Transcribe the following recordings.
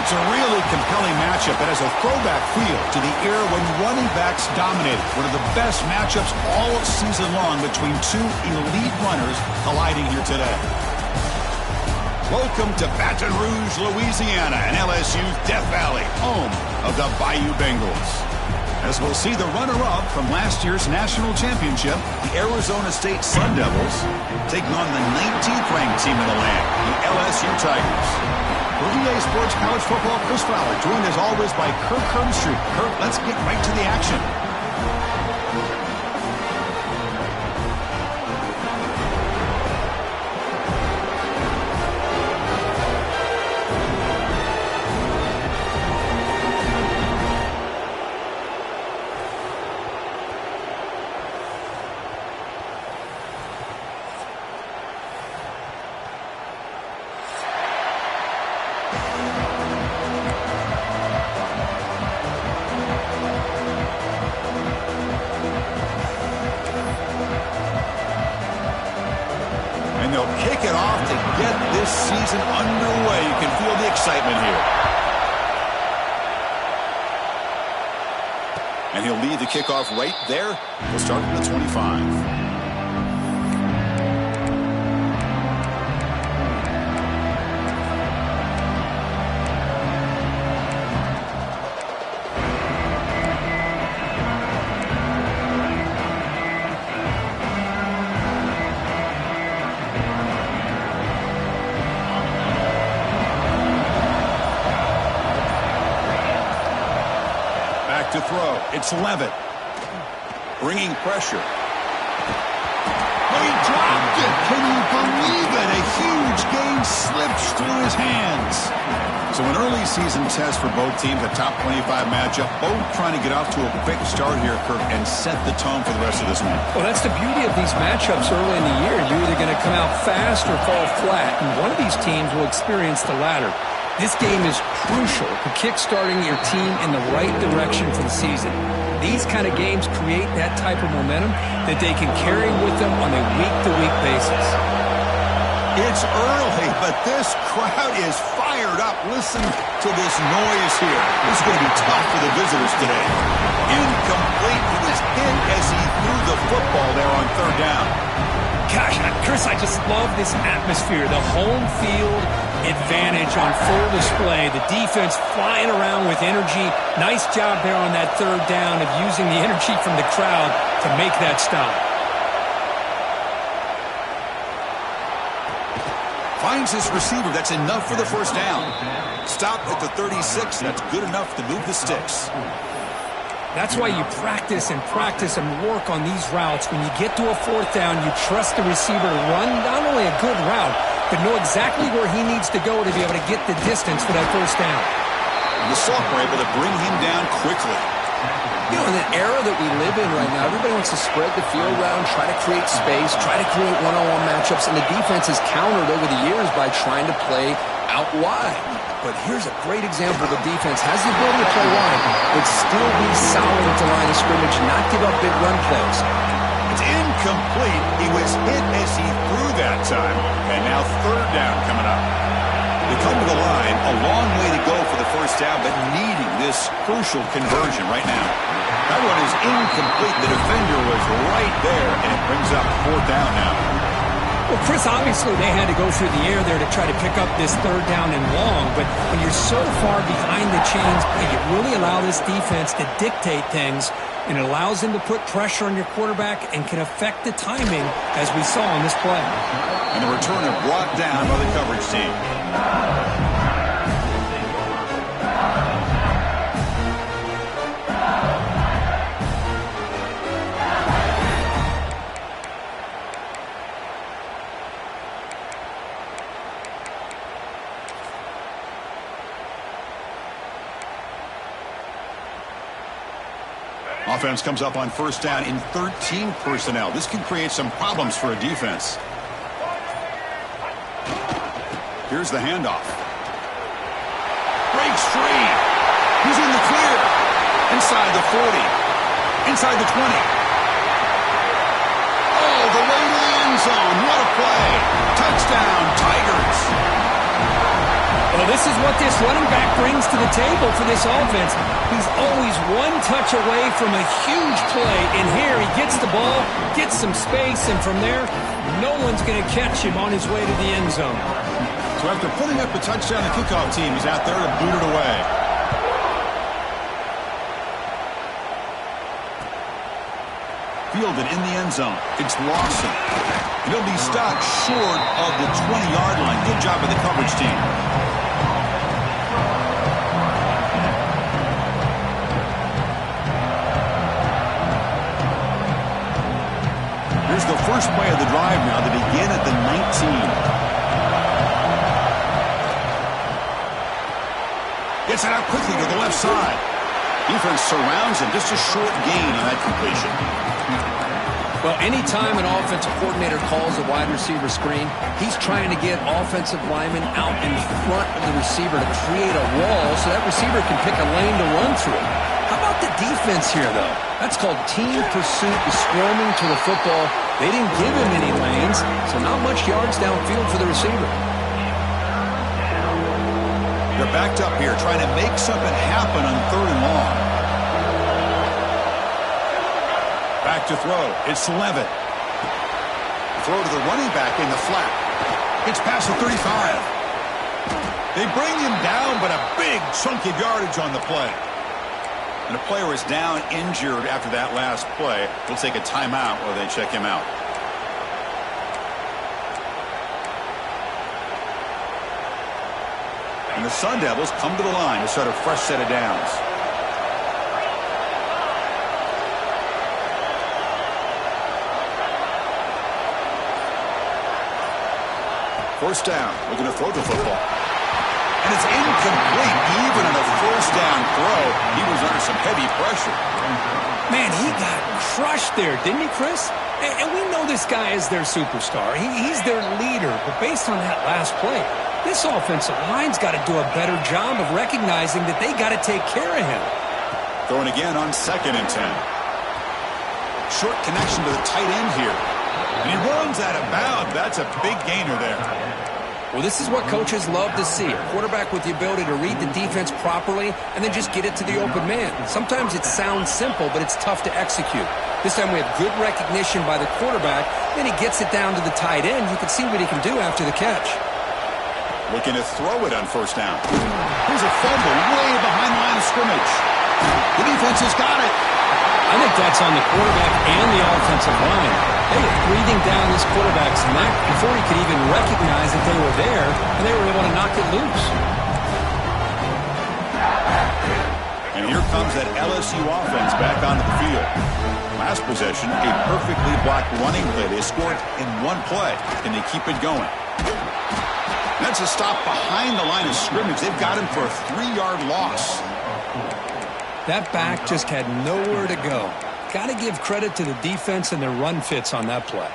It's a really compelling matchup that has a throwback feel to the era when running backs dominated. One of the best matchups all season long between two elite runners colliding here today. Welcome to Baton Rouge, Louisiana, and LSU's Death Valley, home of the Bayou Bengals. As we'll see the runner-up from last year's national championship, the Arizona State Sun Devils, taking on the 19th-ranked team in the land, the LSU Tigers. For EA Sports College Football, Chris Fowler, joined as always by Kirk Herbstreit. Kirk, let's get right to the action. Kick it off to get this season underway. You can feel the excitement here. And he'll lead the kickoff right there. He'll start from the 25. To throw. It's Levitt. Bringing pressure. Oh, he dropped it. Can you believe it? A huge gain slips through his hands. So an early season test for both teams, a top 25 matchup. Both trying to get off to a quick start here, Kirk, and set the tone for the rest of this one. Well, that's the beauty of these matchups early in the year. You're either going to come out fast or fall flat, and one of these teams will experience the latter. This game is crucial to kick-starting your team in the right direction for the season. These kind of games create that type of momentum that they can carry with them on a week-to-week basis. It's early, but this crowd is fired up. Listen to this noise here. This is going to be tough for the visitors today. Incomplete. He was hit as he threw the football there on third down. Gosh, Chris, I just love this atmosphere. The home field advantage on full display. The defense flying around with energy. Nice job there on that third down of using the energy from the crowd to make that stop. Finds his receiver. That's enough for the first down. Stop at the 36. That's good enough to move the sticks. That's why you practice and work on these routes. When you get to a fourth down, you trust the receiver to run not only a good route, but know exactly where he needs to go to be able to get the distance for that first down. And the Sophomore able to bring him down quickly. You know, in the era that we live in right now, everybody wants to spread the field around, try to create space, try to create one-on-one matchups, and the defense has countered over the years by trying to play out wide. But here's a great example. The defense has the ability to play wide, but still be solid at the line of scrimmage, not give up big run plays. It's incomplete. He was hit as he threw that time. And now third down coming up. They come to the line, a long way to go for the first down, but needing this crucial conversion right now. That one is incomplete. The defender was right there, and it brings up fourth down now. Well, Chris, obviously they had to go through the air there to try to pick up this third down and long, but when you're so far behind the chains, you really allow this defense to dictate things, and it allows them to put pressure on your quarterback and can affect the timing, as we saw on this play. And the returner brought down by the coverage team. Offense comes up on first down in 13 personnel. This can create some problems for a defense. Here's the handoff. Breaks free. He's in the clear. Inside the 40. Inside the 20. Oh, the way to the end zone. What a play. Touchdown, Tigers. Well, this is what this running back brings to the table for this offense. He's always one touch away from a huge play, and here he gets the ball, gets some space, and from there, no one's going to catch him on his way to the end zone. So after putting up a touchdown, the kickoff team is out there to boot it away. Fielded in the end zone. It's Lawson. He'll be stopped short of the 20-yard line. Good job of the coverage team. Here's the first play of the drive now to begin at the 19. Gets it out quickly to the left side. Defense surrounds him. Just a short gain on that completion. Well, anytime an offensive coordinator calls a wide receiver screen, he's trying to get offensive linemen out in front of the receiver to create a wall so that receiver can pick a lane to run through. How about the defense here, though? That's called team pursuit, the swarming to the football. They didn't give him any lanes, so not much yards downfield for the receiver. They're backed up here trying to make something happen on 3rd and long. Back to throw. It's Levitt. Throw to the running back in the flat. It's past the 35. They bring him down, but a big chunk of yardage on the play. And the player is down injured after that last play. We'll take a timeout while they check him out. And the Sun Devils come to the line to start a fresh set of downs. First down, looking to throw the football. And it's incomplete. Even on a first down throw, he was under some heavy pressure. Man, he got crushed there, didn't he, Chris? And we know this guy is their superstar. He's their leader. But based on that last play, this offensive line's got to do a better job of recognizing that they got to take care of him. Throwing again on 2nd and 10. Short connection to the tight end here. And he runs out of bounds. That's a big gainer there. Well, this is what coaches love to see. A quarterback with the ability to read the defense properly and then just get it to the open man. Sometimes it sounds simple, but it's tough to execute. This time we have good recognition by the quarterback. Then he gets it down to the tight end. You can see what he can do after the catch. Looking to throw it on first down. Here's a fumble way behind the line of scrimmage. The defense has got it. I think that's on the quarterback and the offensive line. They were breathing down this quarterback's neck before he could even recognize that they were there, and they were able to knock it loose. And here comes that LSU offense back onto the field. Last possession, a perfectly blocked running play. They scored in one play, and they keep it going. That's a stop behind the line of scrimmage. They've got him for a 3-yard loss. That back just had nowhere to go. Got to give credit to the defense and their run fits on that play.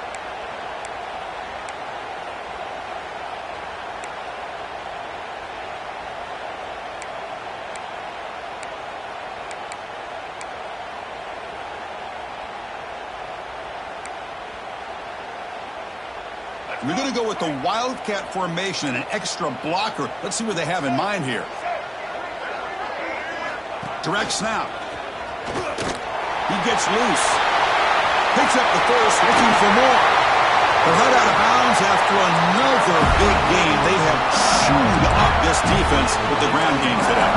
We're going to go with the Wildcat formation and an extra blocker. Let's see what they have in mind here. Direct snap. He gets loose. Picks up the first, looking for more. They're head out of bounds after another big game. They have chewed up this defense with the ground game today.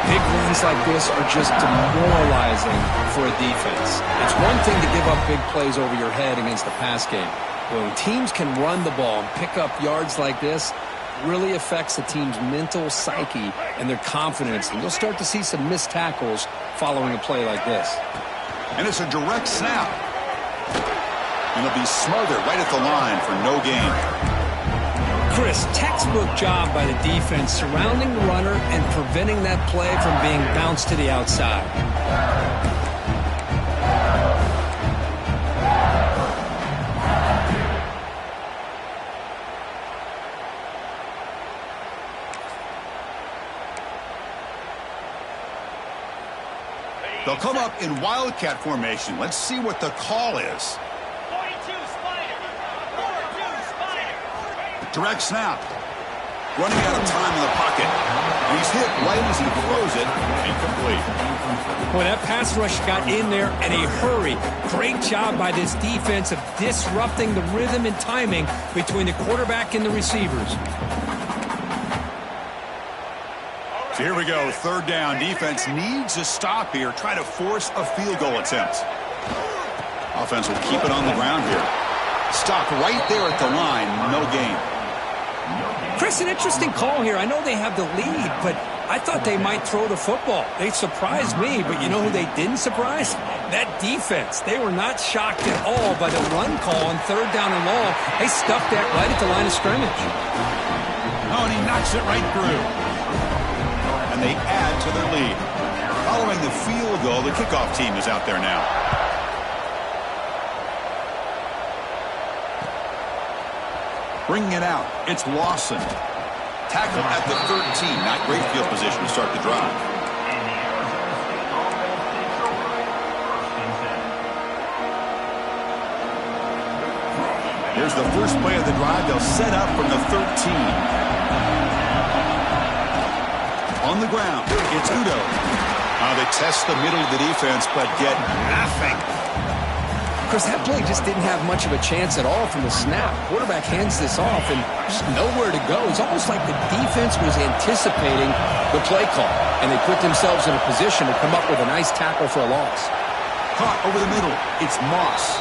Big runs like this are just demoralizing for a defense. It's one thing to give up big plays over your head against the pass game. But when teams can run the ball and pick up yards like this, it really affects the team's mental psyche and their confidence. And you'll start to see some missed tackles following a play like this. And it's a direct snap. And it'll be smothered right at the line for no gain. Chris, textbook job by the defense surrounding the runner and preventing that play from being bounced to the outside. They'll come up in Wildcat formation. Let's see what the call is. 42 Spider. 42 Spider. Direct snap. Running out of time in the pocket. And he's hit right as he throws it. Incomplete. Boy, that pass rush got in there in a hurry. Great job by this defense of disrupting the rhythm and timing between the quarterback and the receivers. So here we go, third down. Defense needs a stop here. Try to force a field goal attempt. Offense will keep it on the ground here. Stop right there at the line. No gain. Chris, an interesting call here. I know they have the lead, but I thought they might throw the football. They surprised me, but you know who they didn't surprise? That defense. They were not shocked at all by the run call on third down and long. They stuffed that right at the line of scrimmage. Oh, and he knocks it right through. And they add to their lead. Following the field goal, the kickoff team is out there now. Bringing it out, it's Lawson. Tackle at the 13. Not great field position to start the drive. Here's the first play of the drive. They'll set up from the 13. On the ground, it's Udo. They test the middle of the defense, but get nothing. Chris, that play just didn't have much of a chance at all from the snap. Quarterback hands this off and just nowhere to go. It's almost like the defense was anticipating the play call, and they put themselves in a position to come up with a nice tackle for a loss. Caught over the middle. It's Moss.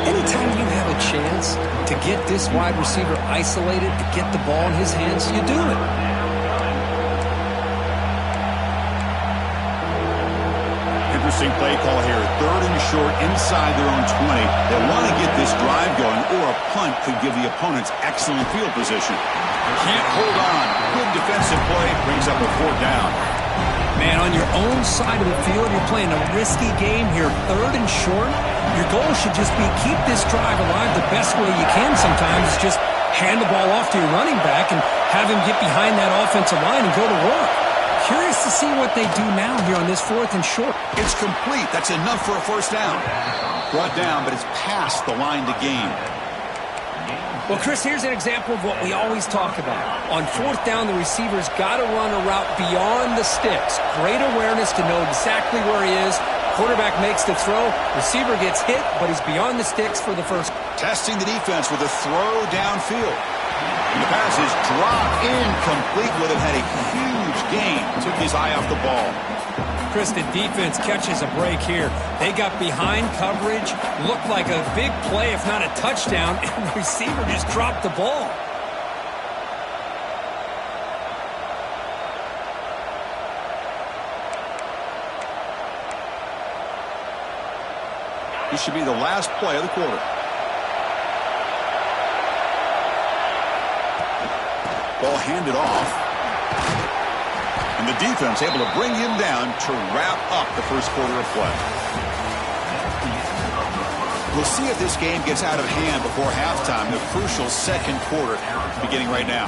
Anytime you have a chance to get this wide receiver isolated, to get the ball in his hands, you do it. Interesting play call here. Third and short inside their own 20. They want to get this drive going, or a punt could give the opponents excellent field position. Can't hold on. Good defensive play. Brings up a fourth down. Man, on your own side of the field, you're playing a risky game here. Third and short. Your goal should just be keep this drive alive the best way you can sometimes. Is just hand the ball off to your running back and have him get behind that offensive line and go to work. Curious to see what they do now here on this fourth and short. It's complete. That's enough for a first down. Brought down, but it's past the line to gain. Well, Chris, here's an example of what we always talk about. On fourth down, the receiver's got to run a route beyond the sticks. Great awareness to know exactly where he is. Quarterback makes the throw. Receiver gets hit, but he's beyond the sticks for the first. Testing the defense with a throw downfield. And the pass is dropped incomplete. Would have had a huge gain. Took his eye off the ball. Chris, the defense catches a break here. They got behind coverage. Looked like a big play, if not a touchdown. And the receiver just dropped the ball. This should be the last play of the quarter. Ball handed off. And the defense able to bring him down to wrap up the first quarter of play. We'll see if this game gets out of hand before halftime. The crucial second quarter beginning right now.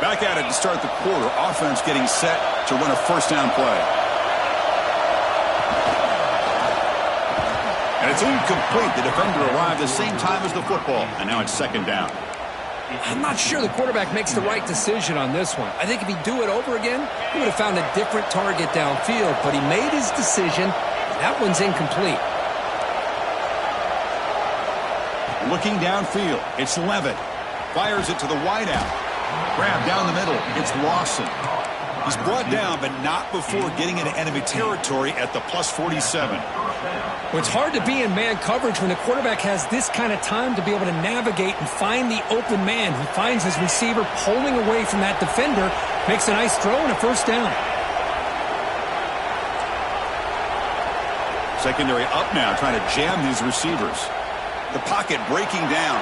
Back at it to start the quarter. Offense getting set to run a first down play. And it's incomplete. The defender arrived the same time as the football. And now it's second down. I'm not sure the quarterback makes the right decision on this one. I think if he'd do it over again, he would have found a different target downfield. But he made his decision. That one's incomplete. Looking downfield. It's Levitt. Fires it to the wideout. Grab down the middle. It's Lawson. He's brought down, but not before getting into enemy territory at the plus 47. Well, it's hard to be in man coverage when the quarterback has this kind of time to be able to navigate and find the open man. He finds his receiver pulling away from that defender, makes a nice throw and a first down. Secondary up now, trying to jam his receivers. The pocket breaking down.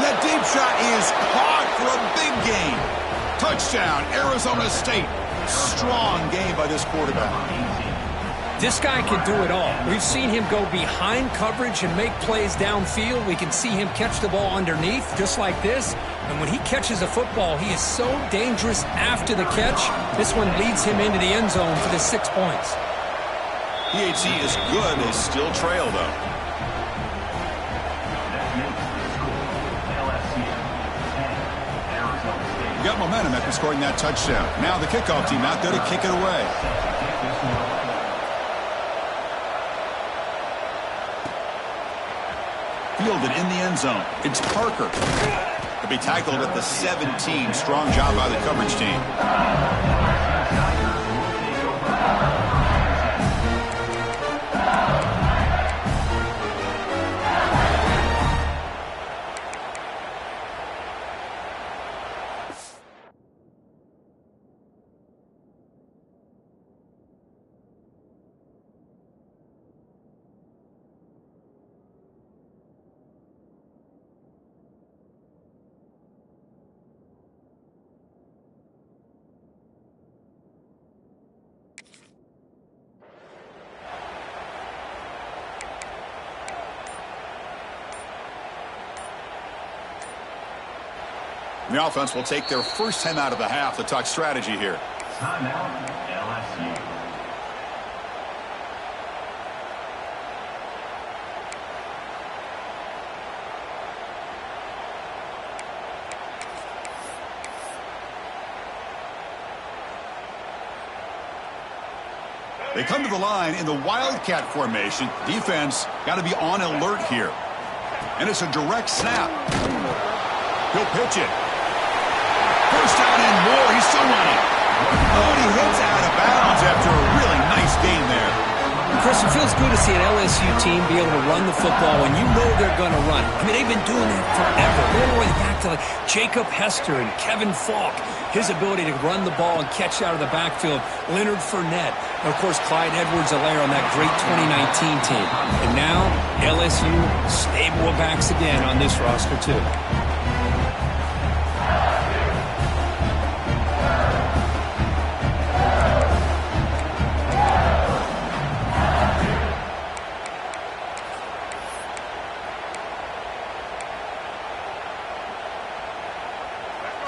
That deep shot is caught for a big gain. Touchdown, Arizona State. Strong game by this quarterback. This guy can do it all. We've seen him go behind coverage and make plays downfield. We can see him catch the ball underneath, just like this. And when he catches a football, he is so dangerous after the catch. This one leads him into the end zone for the 6 points. PHC is good. They still trail, though. Got momentum after scoring that touchdown. Now the kickoff team out there to kick it away. Fielded in the end zone. It's Parker. He'll be tackled at the 17. Strong job by the coverage team. The offense will take their first time out of the half to talk strategy here. Timeout, LSU. They come to the line in the Wildcat formation. Defense got to be on alert here. And it's a direct snap. He'll pitch it. First down and more. He's still running. Oh, and he hits out of bounds after a really nice game there. Chris, it feels good to see an LSU team be able to run the football when you know they're going to run. I mean, they've been doing that forever. All the way back to like Jacob Hester and Kevin Falk. His ability to run the ball and catch out of the backfield. Leonard Fournette. And, of course, Clyde Edwards-Helaire on that great 2019 team. And now, LSU stable of backs again on this roster, too.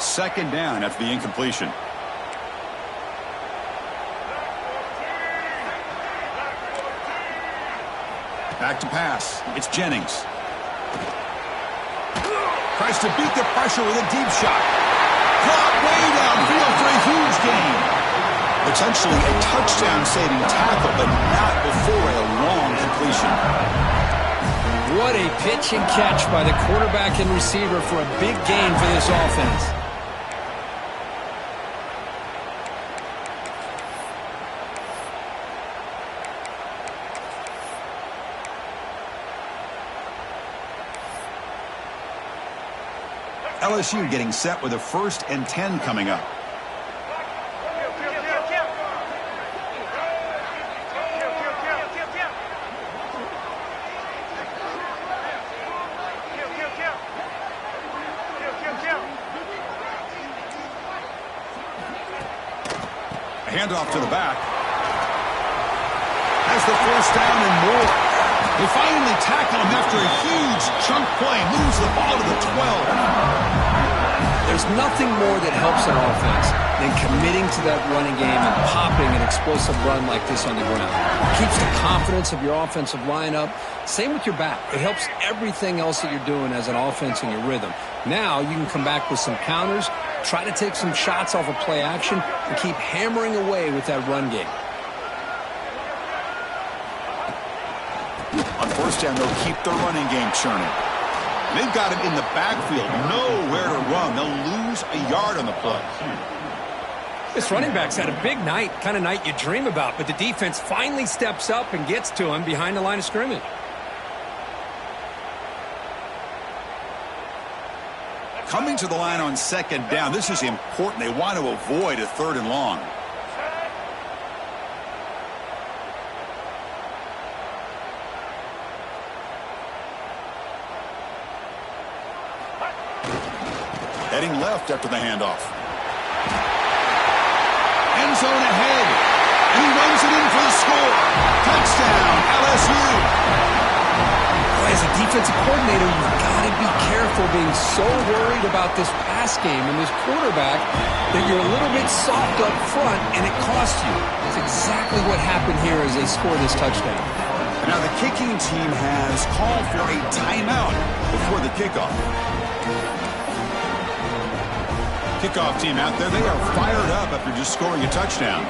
Second down after the incompletion. Back to pass. It's Jennings. Tries to beat the pressure with a deep shot. Caught way downfield for a huge gain. Potentially a touchdown-saving tackle, but not before a long completion. What a pitch and catch by the quarterback and receiver for a big gain for this offense. LSU getting set with a 1st and 10 coming up. A handoff to the back. Has the first down and more. They finally tackle him after a huge chunk play. Moves the ball to the 12. There's nothing more that helps an offense than committing to that running game and popping an explosive run like this on the ground. It keeps the confidence of your offensive line up. Same with your back. It helps everything else that you're doing as an offense in your rhythm. Now you can come back with some counters, try to take some shots off of play action, and keep hammering away with that run game. On first down, they'll keep the running game churning. They've got him in the backfield, nowhere to run. They'll lose a yard on the play. This running back's had a big night, kind of night you dream about, but the defense finally steps up and gets to him behind the line of scrimmage. Coming to the line on second down, this is important. They want to avoid a 3rd and long. Heading left after the handoff. End zone ahead. And he runs it in for the score. Touchdown, LSU. Boy, as a defensive coordinator, you've got to be careful being so worried about this pass game and this quarterback that you're a little bit soft up front and it costs you. That's exactly exactly what happened here as they score this touchdown. Now the kicking team has called for a timeout before the kickoff. Kickoff team out there, they are fired up after just scoring a touchdown.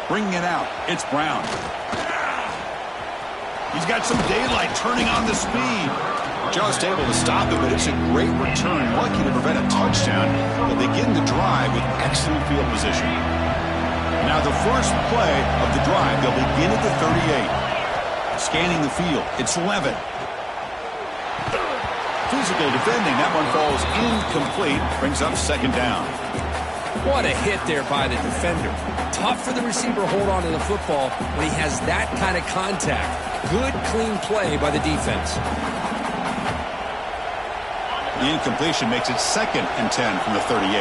Bringing it out, it's Brown. He's got some daylight turning on the speed. Just able to stop it, but it's a great return. Lucky to prevent a touchdown. They'll begin the drive with excellent field position. Now the first play of the drive, they'll begin at the 38. Scanning the field, it's Levitt. Physical defending, that one falls incomplete. Brings up second down. What a hit there by the defender. Tough for the receiver to hold on to the football when he has that kind of contact. Good, clean play by the defense. The incompletion makes it 2nd and 10 from the 38.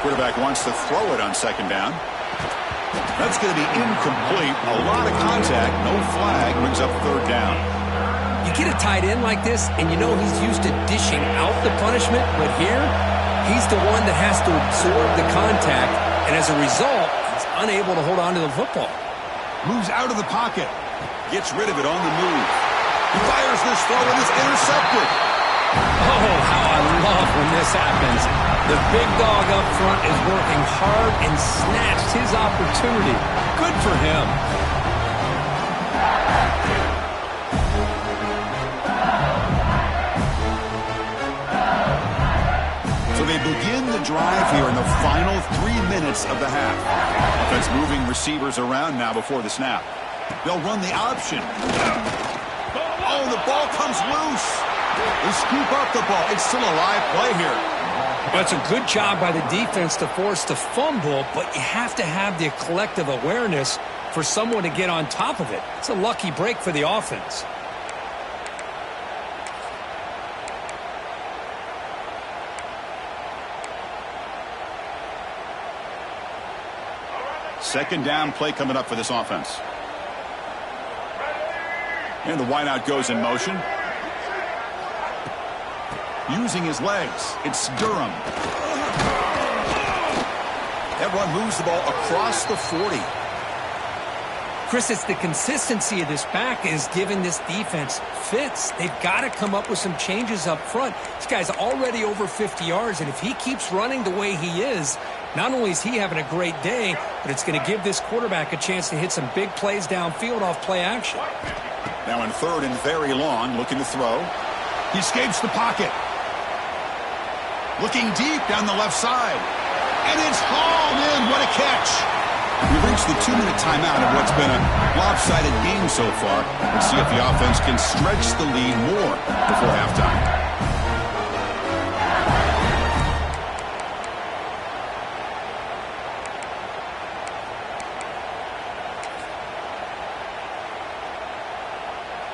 Quarterback wants to throw it on second down. That's going to be incomplete. A lot of contact, no flag, brings up third down. You get a tight end like this, and you know he's used to dishing out the punishment, but here, he's the one that has to absorb the contact, and as a result, he's unable to hold on to the football. Moves out of the pocket. Gets rid of it on the move. He fires this throw, and it's intercepted. Oh, how I love when this happens. The big dog up front is working hard and snatched his opportunity. Good for him. So they begin the drive here in the final 3 minutes of the half. Offense moving receivers around now before the snap. They'll run the option. Oh, the ball comes loose. They scoop up the ball. It's still a live play here. Well, it's a good job by the defense to force the fumble, but you have to have the collective awareness for someone to get on top of it. It's a lucky break for the offense. Second down play coming up for this offense. And the wideout goes in motion. Using his legs, it's Durham. That run moves the ball across the 40. Chris, it's the consistency of this back is giving this defense fits. They've got to come up with some changes up front. This guy's already over 50 yards, and if he keeps running the way he is, not only is he having a great day, but it's going to give this quarterback a chance to hit some big plays downfield off play action. Now in third and very long, looking to throw. He escapes the pocket. Looking deep down the left side. And it's hauled in. What a catch. We reached the 2-minute timeout of what's been a lopsided game so far. Let's see if the offense can stretch the lead more before halftime.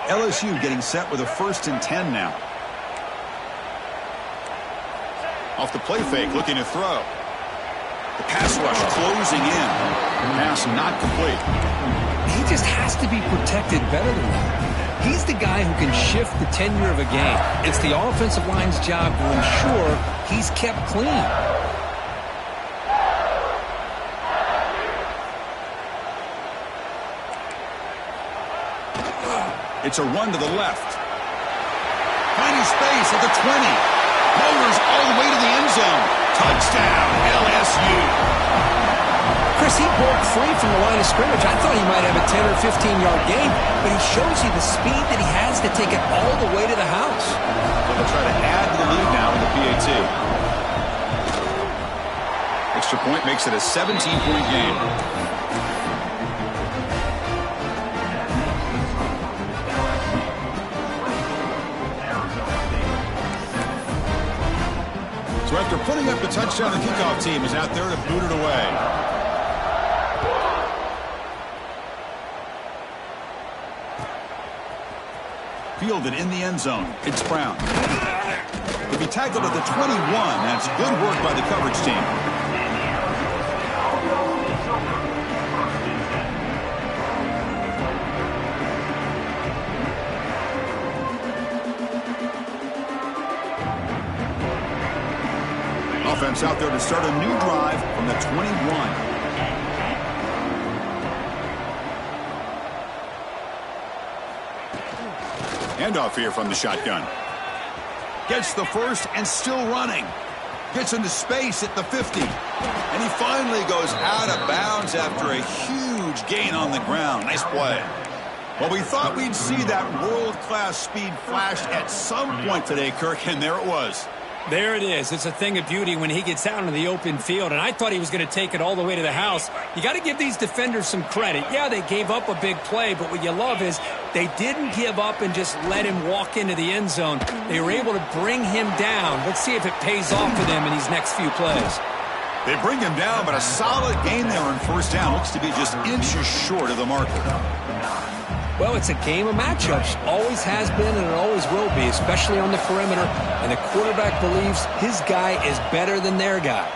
LSU getting set with a 1st and 10 now. Off the play fake, looking to throw. The pass rush closing in. Pass not complete. He just has to be protected better than that. He's the guy who can shift the tenure of a game. It's the offensive line's job to ensure he's kept clean. It's a run to the left. Finding space at the 20. Motors all the way to the end zone. Touchdown, LSU. Chris, he broke free from the line of scrimmage. I thought he might have a 10 or 15-yard gain, but he shows you the speed that he has to take it all the way to the house. They'll try to add to the lead now with the PAT. Extra point makes it a 17-point game. So after putting up the touchdown, the kickoff team is out there to boot it away. Fielded in the end zone. It's Brown. He'll be tackled at the 21. That's good work by the coverage team. Offense out there to start a new drive from the 21. Handoff here from the shotgun. Gets the first and still running. Gets into space at the 50. And he finally goes out of bounds after a huge gain on the ground. Nice play. Well, we thought we'd see that world-class speed flash at some point today, Kirk, and there it was. There it is. It's a thing of beauty when he gets out into the open field, and I thought he was going to take it all the way to the house. You got to give these defenders some credit. Yeah, they gave up a big play, but what you love is they didn't give up and just let him walk into the end zone. They were able to bring him down. Let's see if it pays off for them in these next few plays. They bring him down, but a solid gain there on first down. Looks to be just inches short of the marker. Well, it's a game of matchups. Always has been and it always will be, especially on the perimeter. And the quarterback believes his guy is better than their guy.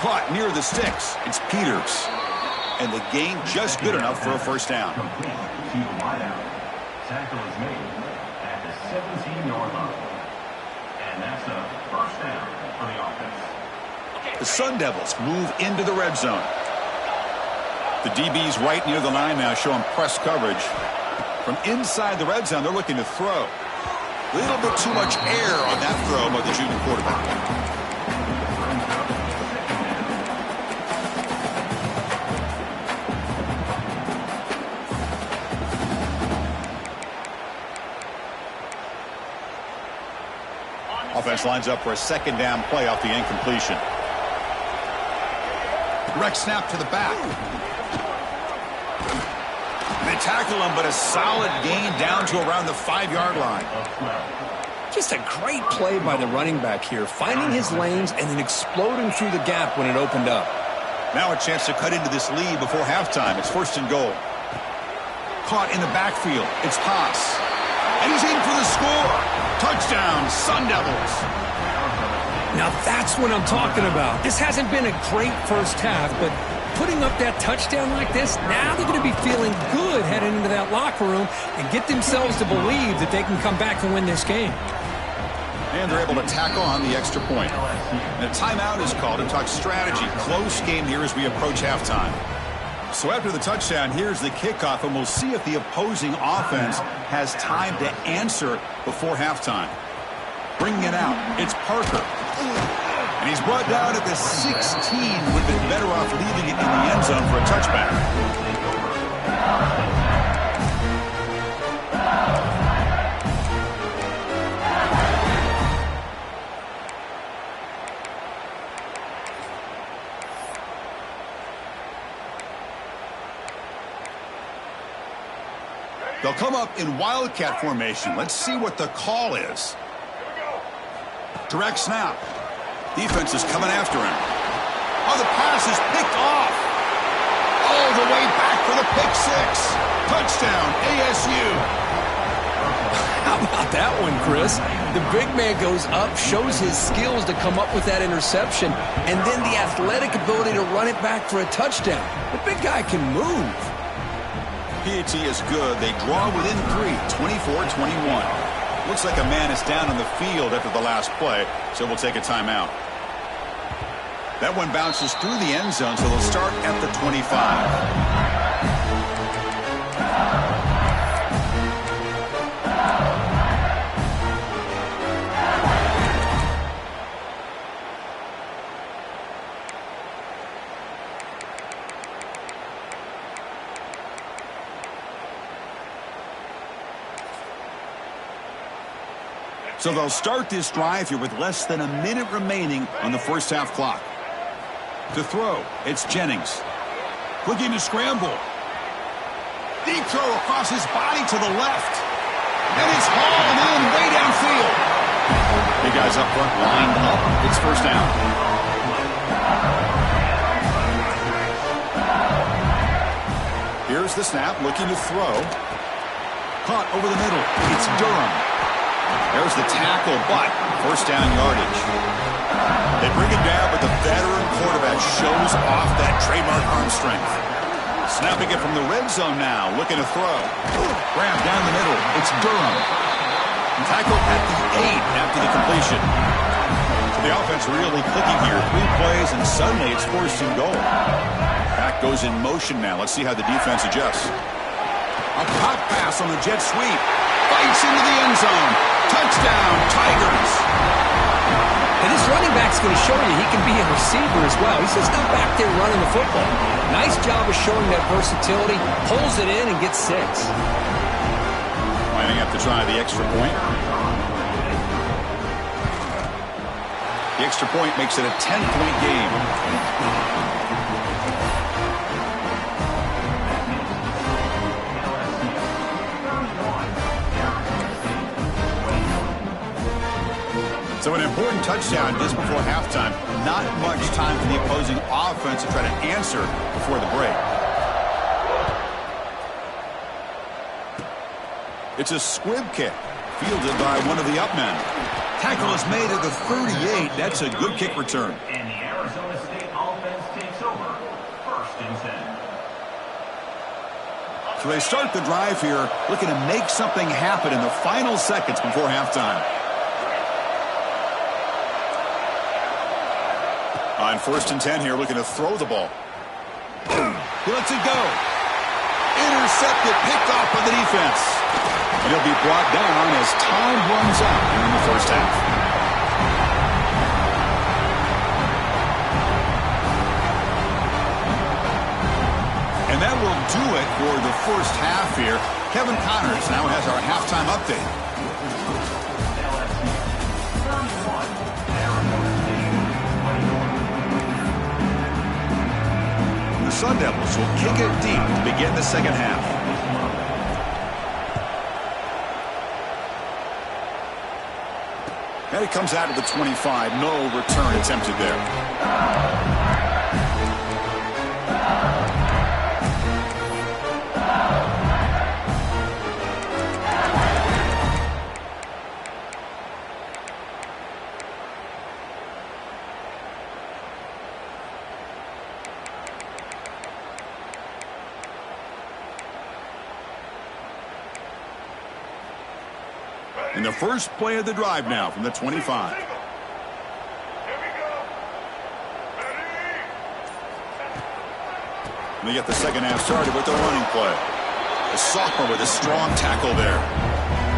Caught near the sticks. It's Peters. And the gain just good enough for a first down. Tackle is made at the 17-yard line. And that's a first down for the offense. The Sun Devils move into the red zone. The DB's right near the line now, showing press coverage. From inside the red zone, they're looking to throw. A little bit too much air on that throw by the junior quarterback. Offense lines up for a second down play off the incompletion. Direct snap to the back. They tackle him, but a solid gain down to around the 5-yard line. Just a great play by the running back here, finding his lanes and then exploding through the gap when it opened up. Now a chance to cut into this lead before halftime. It's first and goal. Caught in the backfield. It's Haas. And he's in for the score. Touchdown, Sun Devils. Now that's what I'm talking about. This hasn't been a great first half, but putting up that touchdown like this, now they're going to be feeling good heading into that locker room and get themselves to believe that they can come back and win this game. And they're able to tackle on the extra point. And a timeout is called to talk strategy. Close game here as we approach halftime. So after the touchdown, here's the kickoff, and we'll see if the opposing offense has time to answer before halftime. Bringing it out, it's Parker. And he's brought down at the 16. Would have been better off leaving it in the end zone for a touchback. They'll come up in wildcat formation. Let's see what the call is. Direct snap. Defense is coming after him. Oh, the pass is picked off. All the way back for the pick six. Touchdown, ASU. How about that one, Chris? The big man goes up, shows his skills to come up with that interception, and then the athletic ability to run it back for a touchdown. The big guy can move. PAT is good. They draw within 3, 24-21. Looks like a man is down on the field after the last play, so we'll take a timeout. That one bounces through the end zone, so they'll start at the 25. So they'll start this drive here with less than a minute remaining on the first half clock. To throw, it's Jennings. Looking to scramble. Deep throw across his body to the left. And it's hauled in way downfield. Big guys up front lined up. It's first down. Here's the snap, looking to throw. Caught over the middle. It's Durham. There's the tackle, but first down yardage. They bring it down, but the veteran quarterback shows off that trademark arm strength. Snapping it from the red zone now, looking to throw. Grab down the middle. It's Durham. Tackled at the 8 after the completion. So the offense really clicking here. 3 plays, and suddenly it's 4th and goal. Back goes in motion now. Let's see how the defense adjusts. A pop pass on the jet sweep. Fights into the end zone. Touchdown, Tigers. And this running back's going to show you he can be a receiver as well. He's just not back there running the football. Nice job of showing that versatility. Pulls it in and gets 6. Lining up to try the extra point. The extra point makes it a 10-point game. So an important touchdown just before halftime. Not much time for the opposing offense to try to answer before the break. It's a squib kick, fielded by one of the up men. Tackle is made at the 38. That's a good kick return. And the Arizona State offense takes over. 1st and 10. So they start the drive here, looking to make something happen in the final seconds before halftime. On 1st and 10 here, looking to throw the ball. He lets it go. Intercepted, picked off by the defense. And he'll be brought down as time runs out here in the 1st half. And that will do it for the 1st half here. Kevin Connors now has our halftime update. The Sun Devils will kick it deep to begin the 2nd half. And it comes out of the 25. No return attempted there. In the first play of the drive now from the 25. And they get the 2nd half started with the running play. The sophomore with a strong tackle there.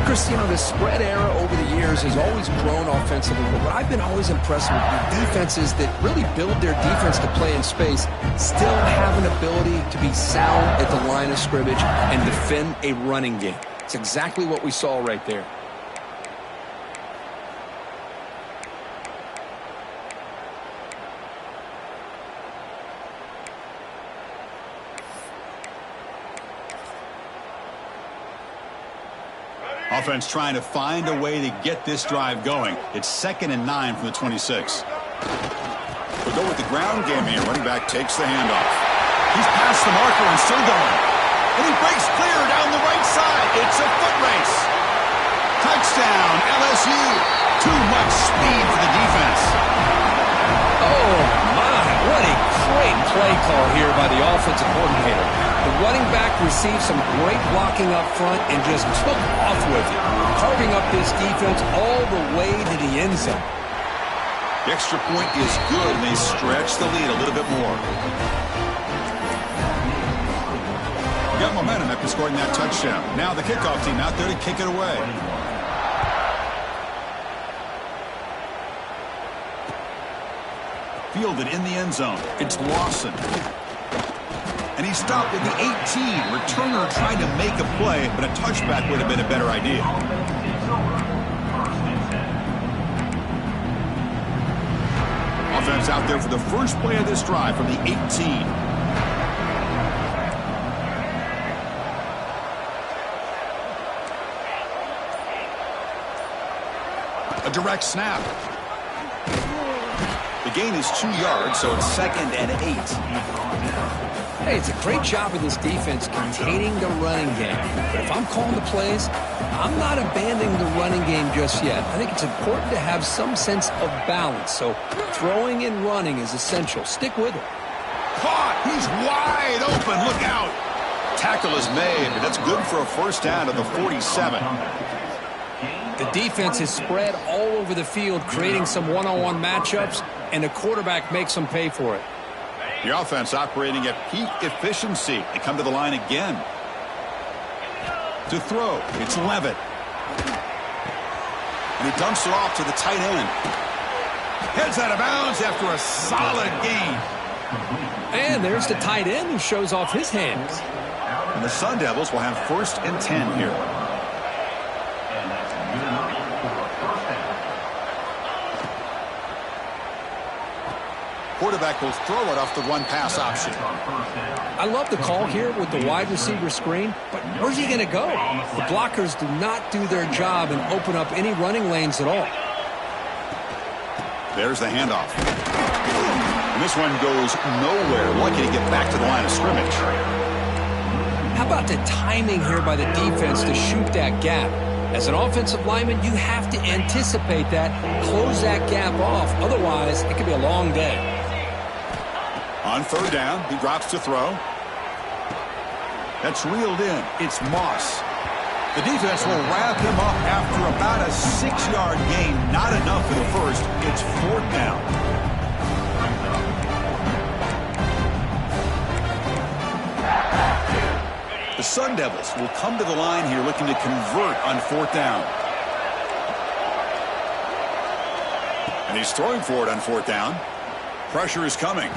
Chris, you know, the spread era over the years has always grown offensively, but what I've been always impressed with the defenses that really build their defense to play in space still have an ability to be sound at the line of scrimmage and defend a running game. It's exactly what we saw right there. Offense trying to find a way to get this drive going. It's 2nd and 9 from the 26. We'll go with the ground game here. Running back takes the handoff. He's past the marker and still going. And he breaks clear down the right side. It's a foot race. Touchdown, LSU. Too much speed for the defense. Oh, my. What a great play call here by the offensive coordinator. The running back received some great blocking up front and just took off with it, carving up this defense all the way to the end zone. The extra point is good, and they stretch the lead a little bit more. Got momentum after scoring that touchdown. Now the kickoff team out there to kick it away. Fielded in the end zone. It's Lawson. And he stopped at the 18. Returner trying to make a play, but a touchback would have been a better idea. Offense out there for the first play of this drive from the 18. A direct snap. The gain is 2 yards, so it's 2nd and 8. Hey, it's a great job of this defense containing the running game. But if I'm calling the plays, I'm not abandoning the running game just yet. I think it's important to have some sense of balance. So throwing and running is essential. Stick with it. Caught! He's wide open. Look out. Tackle is made, but that's good for a first down at the 47. The defense is spread all over the field, creating some one-on-one matchups, and the quarterback makes them pay for it. The offense operating at peak efficiency. They come to the line again. To throw, it's Levitt. And he dumps it off to the tight end. Heads out of bounds after a solid gain. And there's the tight end who shows off his hands. And the Sun Devils will have 1st and 10 here. Quarterback will throw it off the run-pass option. I love the call here with the wide receiver screen, but where's he going to go? The blockers do not do their job and open up any running lanes at all. There's the handoff. And this one goes nowhere. Lucky to get back to the line of scrimmage. How about the timing here by the defense to shoot that gap? As an offensive lineman, you have to anticipate that, close that gap off. Otherwise, it could be a long day. On 3rd down, he drops to throw. That's reeled in. It's Moss. The defense will wrap him up after about a 6-yard gain. Not enough for the first. It's 4th down. The Sun Devils will come to the line here looking to convert on 4th down. And he's throwing for it on 4th down. Pressure is coming.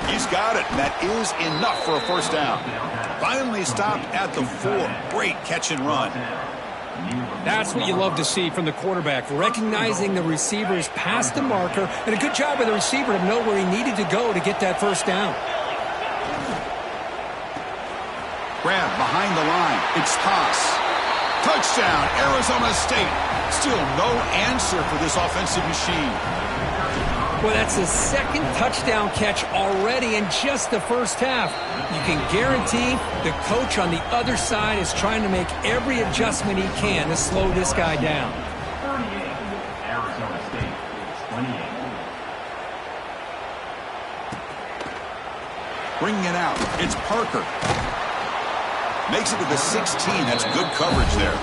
He's got it, and that is enough for a 1st down. Finally stopped at the 4. Great catch and run. That's what you love to see from the quarterback, recognizing the receiver's past the marker, and a good job by the receiver to know where he needed to go to get that 1st down. Grab behind the line. It's toss. Touchdown, Arizona State. Still no answer for this offensive machine. Well, that's his 2nd touchdown catch already in just the 1st half. You can guarantee the coach on the other side is trying to make every adjustment he can to slow this guy down. 38, Arizona State, 28. Bringing it out. It's Parker. Makes it to the 16. That's good coverage there.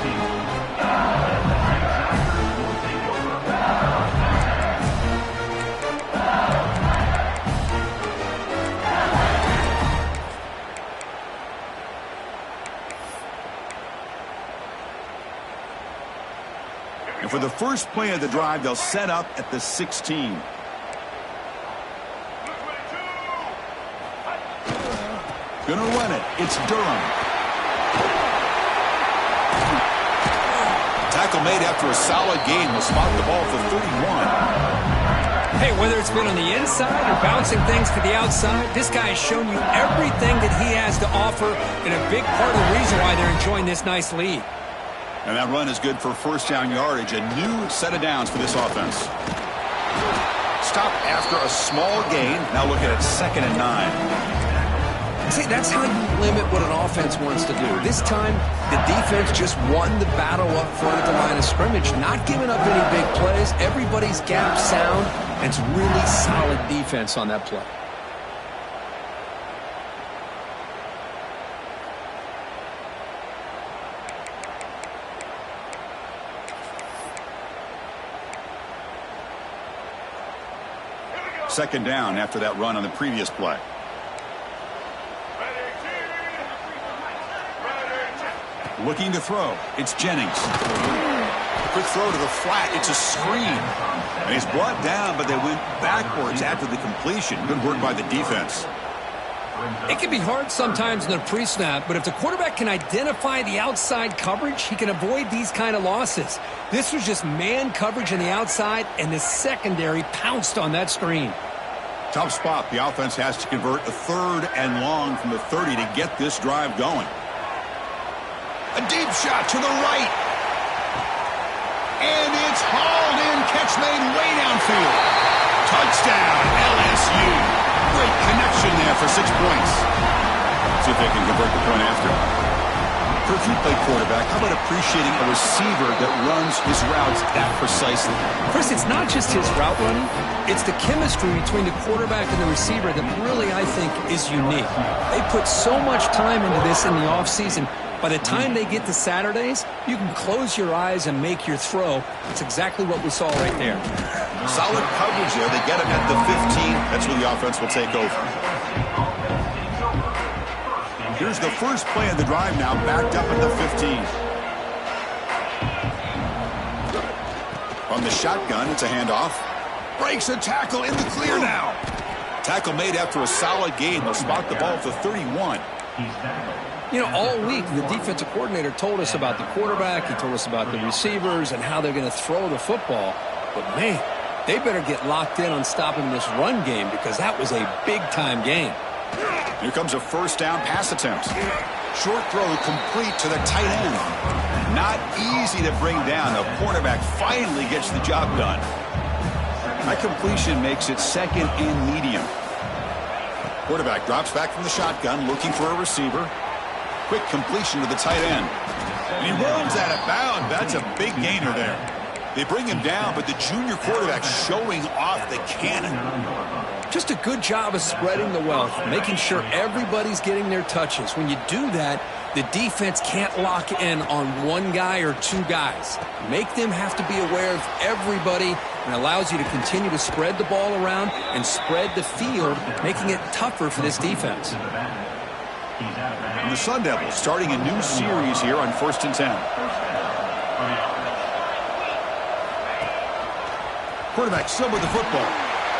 And for the first play of the drive, they'll set up at the 16. Gonna run it. It's Durham. Tackle made after a solid gain. Will spot the ball for 31. Hey, whether it's been on the inside or bouncing things to the outside, this guy has shown you everything that he has to offer, and a big part of the reason why they're enjoying this nice lead. And that run is good for 1st down yardage. A new set of downs for this offense. Stop after a small gain. Now looking at 2nd and 9. See, that's how you limit what an offense wants to do. This time, the defense just won the battle up front at the line of scrimmage, not giving up any big plays. Everybody's gap sound, and it's really solid defense on that play. Second down after that run on the previous play. Looking to throw. It's Jennings. Quick throw to the flat. It's a screen. And he's brought down, but they went backwards after the completion. Good work by the defense. It can be hard sometimes in the pre-snap, but if the quarterback can identify the outside coverage, he can avoid these kind of losses. This was just man coverage on the outside, and the secondary pounced on that screen. Tough spot. The offense has to convert a 3rd and long from the 30 to get this drive going. A deep shot to the right. And it's hauled in. Catch made way downfield. Touchdown, LSU. Great connection there for 6 points. See if they can convert the point after. If you play quarterback, how about appreciating a receiver that runs his routes that precisely? Chris, it's not just his route running. It's the chemistry between the quarterback and the receiver that really, I think, is unique. They put so much time into this in the offseason. By the time they get to Saturdays, you can close your eyes and make your throw. It's exactly what we saw right there. Solid coverage there. They get him at the 15. That's where the offense will take over. Here's the first play of the drive now, backed up at the 15. From the shotgun, it's a handoff. Breaks a tackle in the clear now. Tackle made after a solid game. They'll spot the ball at the 31. You know, all week, the defensive coordinator told us about the quarterback. He told us about the receivers and how they're going to throw the football. But, man, they better get locked in on stopping this run game because that was a big-time game. Here comes a first down pass attempt. Short throw complete to the tight end. Not easy to bring down. The cornerback finally gets the job done. That completion makes it second and medium. Quarterback drops back from the shotgun, looking for a receiver. Quick completion to the tight end. And he runs out of bounds. That's a big gainer there. They bring him down, but the junior quarterback showing off the cannon. Just a good job of spreading the wealth, making sure everybody's getting their touches. When you do that, the defense can't lock in on one guy or two guys. Make them have to be aware of everybody, and allows you to continue to spread the ball around and spread the field, making it tougher for this defense. And the Sun Devils starting a new series here on 1st and 10. Quarterback still with the football.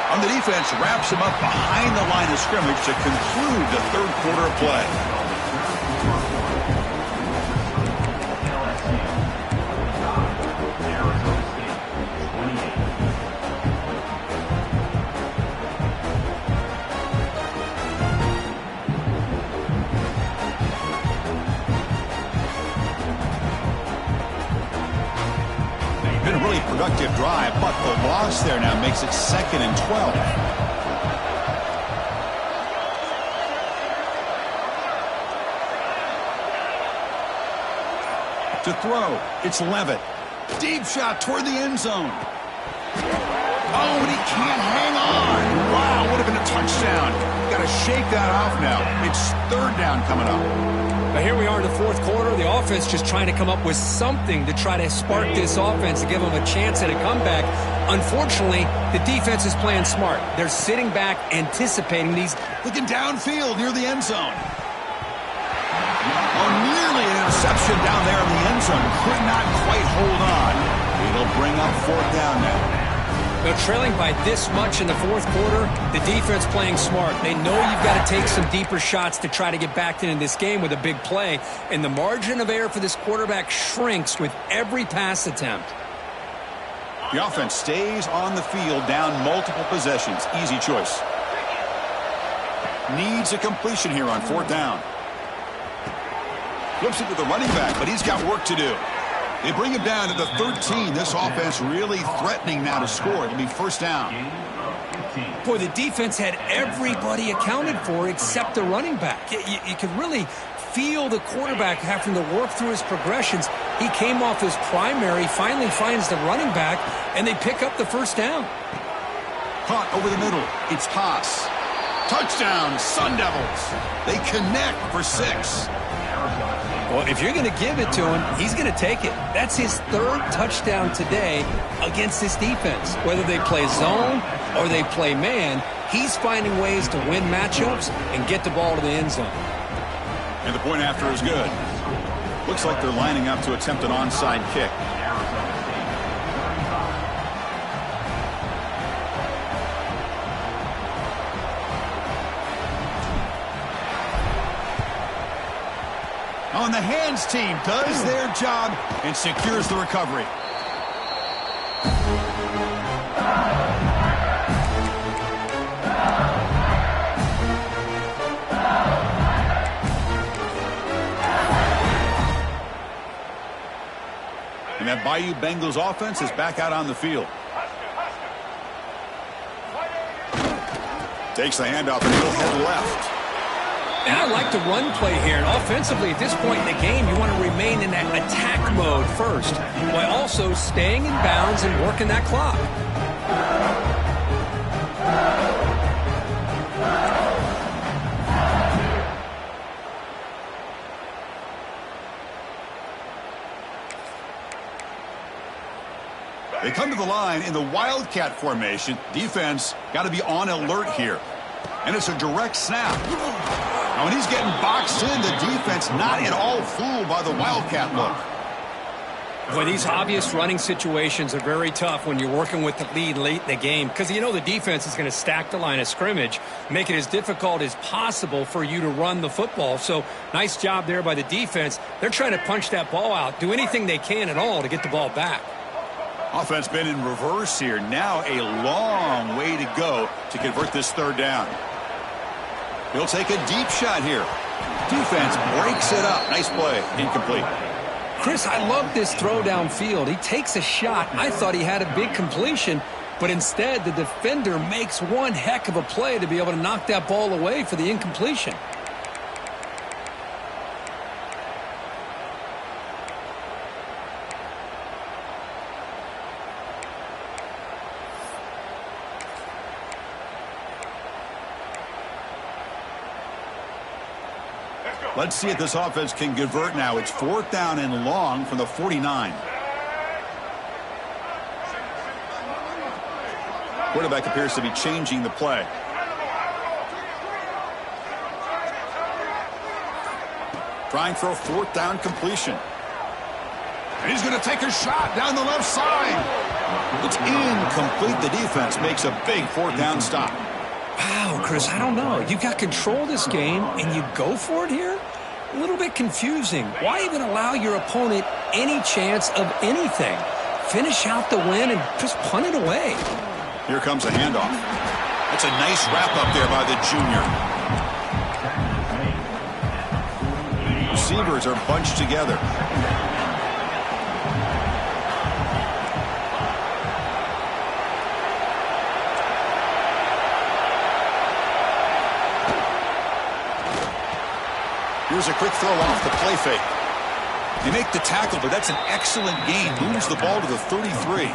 On the defense, wraps him up behind the line of scrimmage to conclude the third quarter of play. Been a really productive drive, but the loss there now makes it 2nd and 12. To throw, it's Levitt. Deep shot toward the end zone. Oh, and he can't hang on. Wow, would have been a touchdown. Got to shake that off now. It's 3rd down coming up. But here we are in the 4th quarter. The offense just trying to come up with something to try to spark this offense to give them a chance at a comeback. Unfortunately, the defense is playing smart. They're sitting back, anticipating these. Looking downfield near the end zone. Oh, nearly an interception down there in the end zone. Could not quite hold on. It'll bring up 4th down now. They're trailing by this much in the 4th quarter. The defense playing smart. They know you've got to take some deeper shots to try to get back into this game with a big play. And the margin of error for this quarterback shrinks with every pass attempt. The offense stays on the field down multiple possessions. Easy choice. Needs a completion here on 4th down. Flips it to the running back, but he's got work to do. They bring him down to the 13. This offense really threatening now to score. It'll be 1st down. Boy, the defense had everybody accounted for except the running back. You could really feel the quarterback having to work through his progressions. He came off his primary, finally finds the running back, and they pick up the 1st down. Caught over the middle. It's Haas. Touchdown, Sun Devils. They connect for 6. Well, if you're going to give it to him, he's going to take it. That's his 3rd touchdown today against this defense. Whether they play zone or they play man, he's finding ways to win matchups and get the ball to the end zone. And the point after is good. Looks like they're lining up to attempt an onside kick. On the hands team does their job and secures the recovery. And that Bayou Bengals offense is back out on the field. Takes the handoff and he'll head left. And I like the run play here. And offensively, at this point in the game, you want to remain in that attack mode first, while also staying in bounds and working that clock. They come to the line in the Wildcat formation. Defense got to be on alert here. And it's a direct snap. Now, when he's getting boxed in, the defense not at all fooled by the Wildcat look. Boy, these obvious running situations are very tough when you're working with the lead late in the game because you know the defense is going to stack the line of scrimmage, make it as difficult as possible for you to run the football. So nice job there by the defense. They're trying to punch that ball out, do anything they can at all to get the ball back. Offense been in reverse here. Now a long way to go to convert this third down. He'll take a deep shot here. Defense breaks it up. Nice play. Incomplete. Chris, I love this throw downfield. He takes a shot. I thought he had a big completion, but instead the defender makes one heck of a play to be able to knock that ball away for the incompletion. Let's see if this offense can convert now. It's 4th down and long from the 49. Quarterback appears to be changing the play. Trying for a 4th down completion. And he's going to take a shot down the left side. It's incomplete. The defense makes a big 4th down stop. Wow, Chris, I don't know. You got control of this game, and you go for it here? A little bit confusing. Why even allow your opponent any chance of anything? Finish out the win and just punt it away. Here comes a handoff. That's a nice wrap-up there by the junior. Receivers are bunched together. Here's a quick throw off the play fake. They make the tackle, but that's an excellent gain. Moves the ball to the 33.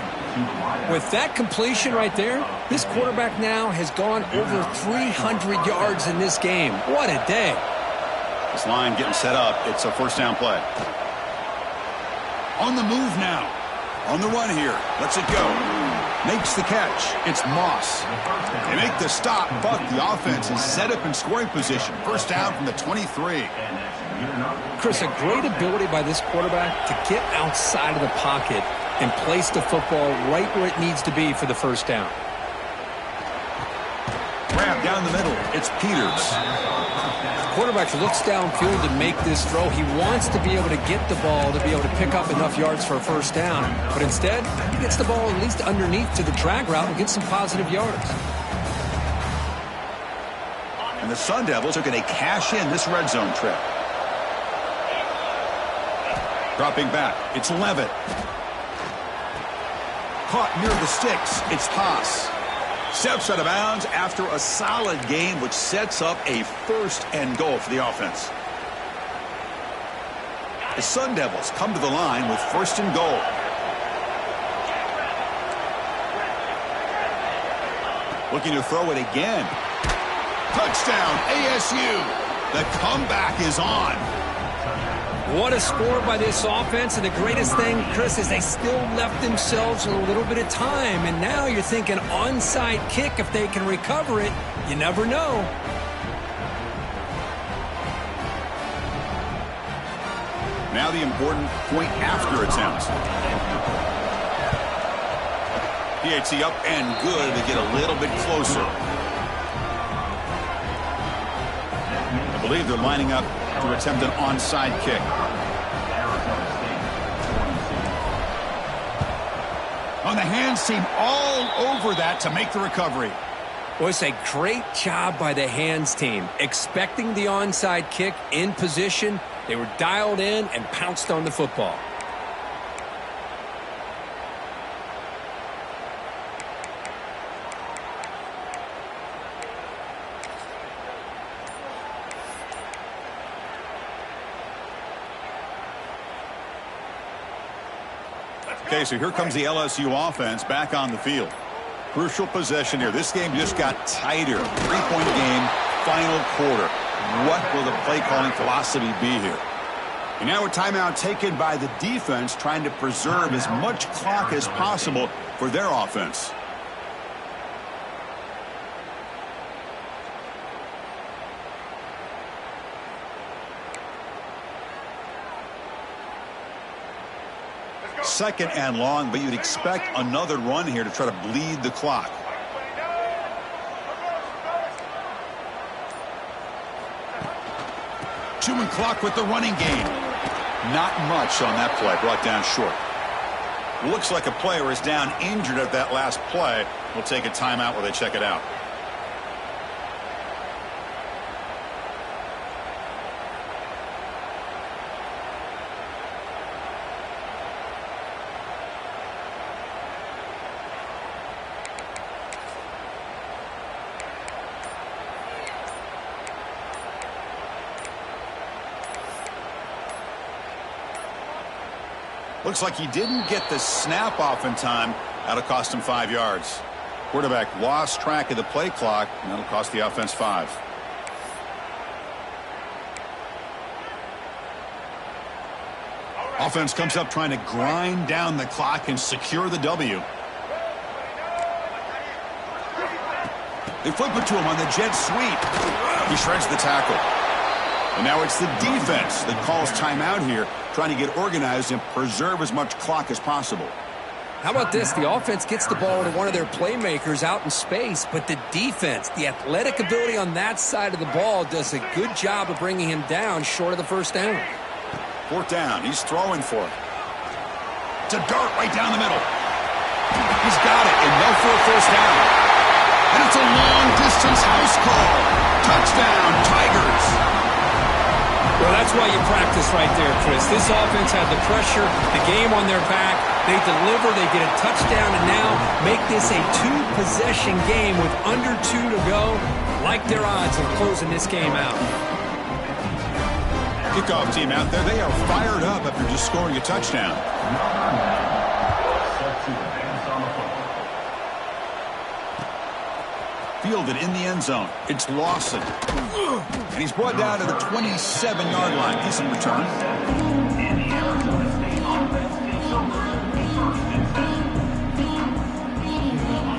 With that completion right there, this quarterback now has gone over 300 yards in this game. What a day. This line getting set up. It's a 1st down play. On the move now. On the run here. Lets it go. Makes the catch. It's Moss. They make the stop, but the offense is set up in scoring position. 1st down from the 23. Chris, a great ability by this quarterback to get outside of the pocket and place the football right where it needs to be for the 1st down. Grab down the middle. It's Peters. The quarterback looks downfield to make this throw. He wants to be able to get the ball to be able to pick up enough yards for a 1st down. But instead, he gets the ball at least underneath to the drag route and gets some positive yards. And the Sun Devils are going to cash in this red zone trip. Dropping back. It's Levitt. Caught near the sticks. It's Haas. Steps out of bounds after a solid game, which sets up a 1st and goal for the offense. The Sun Devils come to the line with 1st and goal. Looking to throw it again. Touchdown, ASU. The comeback is on. What a score by this offense, and the greatest thing, Chris, is they still left themselves a little bit of time, and now you're thinking onside kick if they can recover it. You never know. Now the important point after attempt. PAT up and good to get a little bit closer. I believe they're lining up to attempt an onside kick. On the hands team all over that to make the recovery. Well, it's a great job by the hands team. Expecting the onside kick in position, they were dialed in and pounced on the football. Okay, so here comes the LSU offense back on the field. Crucial possession here. This game just got tighter. 3-point game, final quarter. What will the play calling philosophy be here? And now a timeout taken by the defense, trying to preserve as much clock as possible for their offense. Second and long, but you'd expect another run here to try to bleed the clock. Chewing clock with the running game. Not much on that play, brought down short. Looks like a player is down injured at that last play. We'll take a timeout while they check it out. Looks like he didn't get the snap off in time. That'll cost him 5 yards. Quarterback lost track of the play clock, and that'll cost the offense 5. Offense comes up trying to grind down the clock and secure the W. They flip it to him on the jet sweep. He shreds the tackle. And now it's the defense that calls timeout here, trying to get organized and preserve as much clock as possible. How about this? The offense gets the ball to one of their playmakers out in space, but the defense, the athletic ability on that side of the ball, does a good job of bringing him down short of the first down. Fourth down. He's throwing for it. It's a dart right down the middle. He's got it, and no for a first down. And it's a long-distance house call. Touchdown, Tigers. Well, that's why you practice right there, Chris. This offense had the pressure, the game on their back. They deliver, they get a touchdown, and now make this a 2-possession game with under 2 to go. Like their odds of closing this game out. Kickoff team out there. They are fired up after just scoring a touchdown. Fielded in the end zone. It's Lawson. And he's brought down to the 27-yard line. Decent return.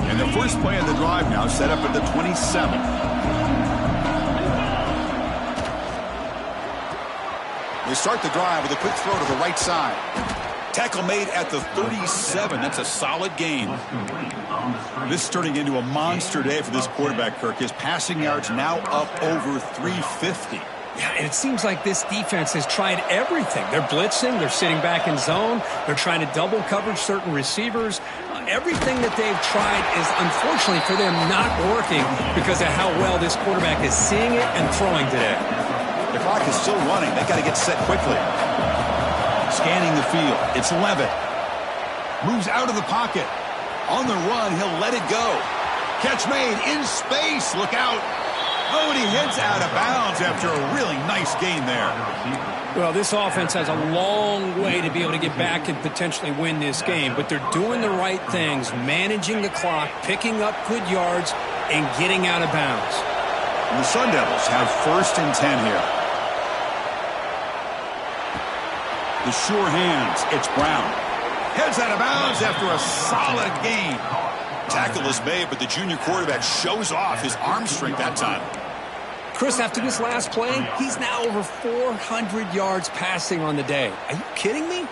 And the first play of the drive now set up at the 27. They start the drive with a quick throw to the right side. Tackle made at the 37. That's a solid gain. This is turning into a monster day for this quarterback, Kirk. His passing yards now up over 350. Yeah, and it seems like this defense has tried everything. They're blitzing. They're sitting back in zone. They're trying to double coverage certain receivers. Everything that they've tried is, unfortunately for them, not working because of how well this quarterback is seeing it and throwing today. The clock is still running. They got to get set quickly. Scanning the field. It's Levitt. Moves out of the pocket. On the run, he'll let it go. Catch made in space. Look out. Oh, and he heads out of bounds after a really nice gain there. Well, this offense has a long way to be able to get back and potentially win this game, but they're doing the right things, managing the clock, picking up good yards, and getting out of bounds. And the Sun Devils have 1st and 10 here. The sure hands. It's Brown. Heads out of bounds after a solid gain. Tackle is made, but the junior quarterback shows off his arm strength that time. Chris, after this last play, he's now over 400 yards passing on the day. Are you kidding me?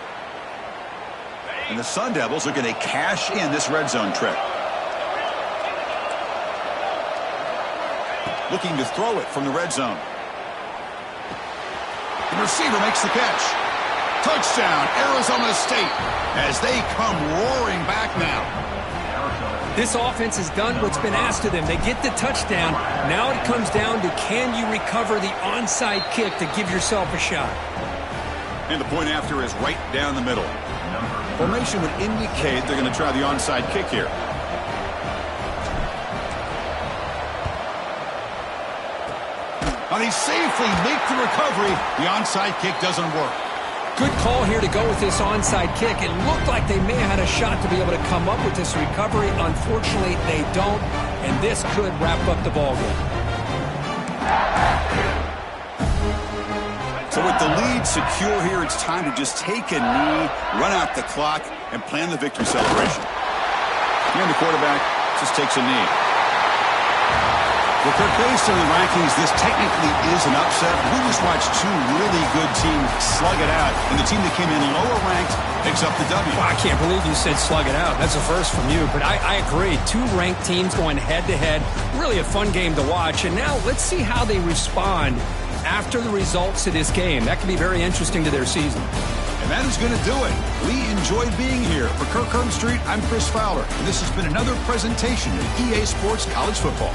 And the Sun Devils are going to cash in this red zone trip. Looking to throw it from the red zone. The receiver makes the catch. Touchdown, Arizona State, as they come roaring back now. This offense has done what's been asked of them. They get the touchdown. Now it comes down to, can you recover the onside kick to give yourself a shot? And the point after is right down the middle. Formation would indicate they're going to try the onside kick here. Now they safely make the recovery. The onside kick doesn't work. Good call here to go with this onside kick. It looked like they may have had a shot to be able to come up with this recovery. Unfortunately, they don't, and this could wrap up the ballgame. So Well, with the lead secure here, it's time to just take a knee, run out the clock, and plan the victory celebration. Here, the quarterback just takes a knee. Well, Kirk, based on the rankings, this technically is an upset. We just watched two really good teams slug it out, and the team that came in lower ranked picks up the W. Well, I can't believe you said slug it out. That's a first from you, but I agree. Two ranked teams going head-to-head. Really a fun game to watch, and now let's see how they respond after the results of this game. That could be very interesting to their season. And that is going to do it. We enjoyed being here. For Kirk Street, I'm Chris Fowler, and this has been another presentation of EA Sports College Football.